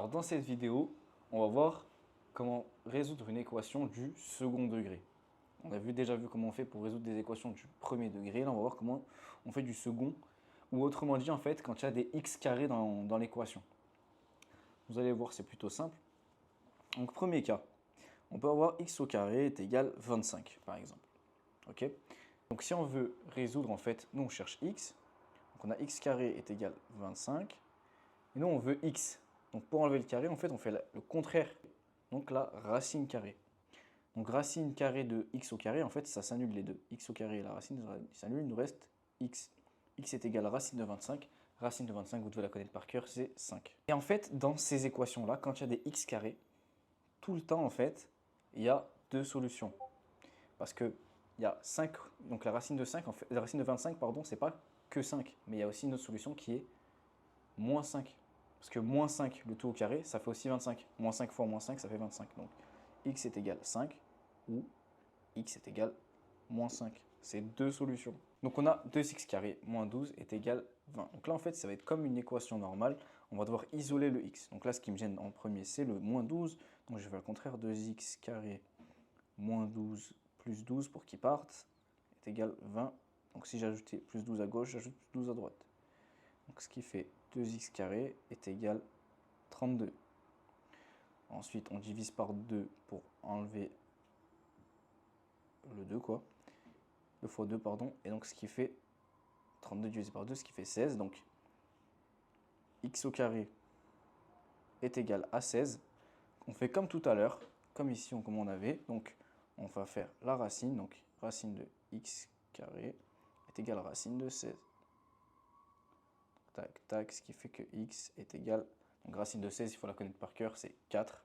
Alors dans cette vidéo, on va voir comment résoudre une équation du second degré. On a déjà vu comment on fait pour résoudre des équations du premier degré. Là, on va voir comment on fait du second, ou autrement dit, en fait, quand il y a des x carrés dans l'équation. Vous allez voir, c'est plutôt simple. Donc premier cas, on peut avoir x au carré est égal 25, par exemple. Ok. Donc si on veut résoudre, en fait, nous on cherche x. Donc on a x carré est égal 25. Et nous on veut x. Donc pour enlever le carré, en fait, on fait le contraire. Donc la racine carrée. Donc racine carrée de x au carré, en fait, ça s'annule les deux. X au carré et la racine s'annule, il nous reste x. X est égal à racine de 25. Racine de 25, vous devez la connaître par cœur, c'est 5. Et en fait, dans ces équations-là, quand il y a des x carrés, tout le temps, en fait, il y a deux solutions. Parce que il y a 5, donc la racine de 5, en fait, la racine de 25, pardon, c'est pas que 5, mais il y a aussi une autre solution qui est moins 5. Parce que moins 5, le tout au carré, ça fait aussi 25. Moins 5 fois moins 5, ça fait 25. Donc x est égal à 5 ou x est égal à moins 5. C'est deux solutions. Donc on a 2x carré moins 12 est égal à 20. Donc là en fait ça va être comme une équation normale. On va devoir isoler le x. Donc là ce qui me gêne en premier c'est le moins 12. Donc je vais faire le contraire. 2x carré moins 12 plus 12 pour qu'il parte est égal à 20. Donc si j'ajoutais plus 12 à gauche, j'ajoute plus 12 à droite. Donc ce qui fait 2x carré est égal à 32. Ensuite, on divise par 2 pour enlever le 2, quoi. 2 fois 2, pardon. Et donc ce qui fait 32 divisé par 2, ce qui fait 16. Donc x au carré est égal à 16. On fait comme tout à l'heure, comme ici, comme on avait. Donc on va faire la racine. Donc racine de x carré est égal à racine de 16. Tac, tac, ce qui fait que x est égal, donc racine de 16, il faut la connaître par cœur, c'est 4,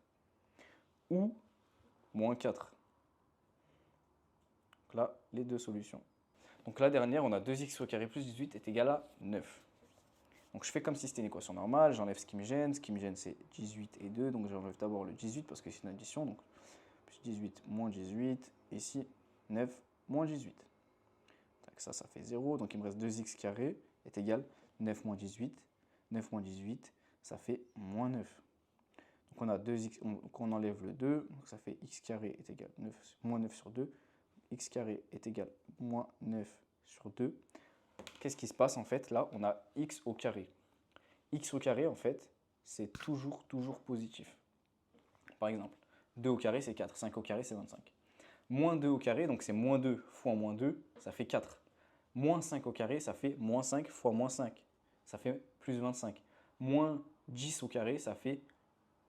ou moins 4. Donc là, les deux solutions. Donc la dernière, on a 2x au carré plus 18 est égal à 9. Donc je fais comme si c'était une équation normale, j'enlève ce qui me gêne. Ce qui me gêne, c'est 18 et 2, donc j'enlève d'abord le 18 parce que c'est une addition. Donc plus 18 moins 18, ici 9 moins 18. Donc ça fait 0, donc il me reste 2x carré est égal à 9 moins 18. 9 moins 18, ça fait moins 9. Donc on a 2x, on enlève le 2, donc ça fait x carré est égal à 9, moins 9 sur 2. X carré est égal à moins 9 sur 2. Qu'est-ce qui se passe en fait? Là, on a x au carré. X au carré, en fait, c'est toujours positif. Par exemple, 2 au carré, c'est 4. 5 au carré, c'est 25. Moins 2 au carré, donc c'est moins 2 fois moins 2, ça fait 4. Moins 5 au carré, ça fait moins 5 fois moins 5. Ça fait plus 25. Moins 10 au carré, ça fait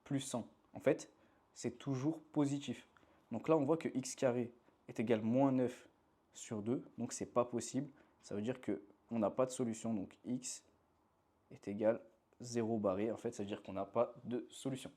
plus 100. En fait, c'est toujours positif. Donc là, on voit que x carré est égal à moins 9 sur 2. Donc, ce n'est pas possible. Ça veut dire qu'on n'a pas de solution. Donc, x est égal à 0 barré. En fait, ça veut dire qu'on n'a pas de solution.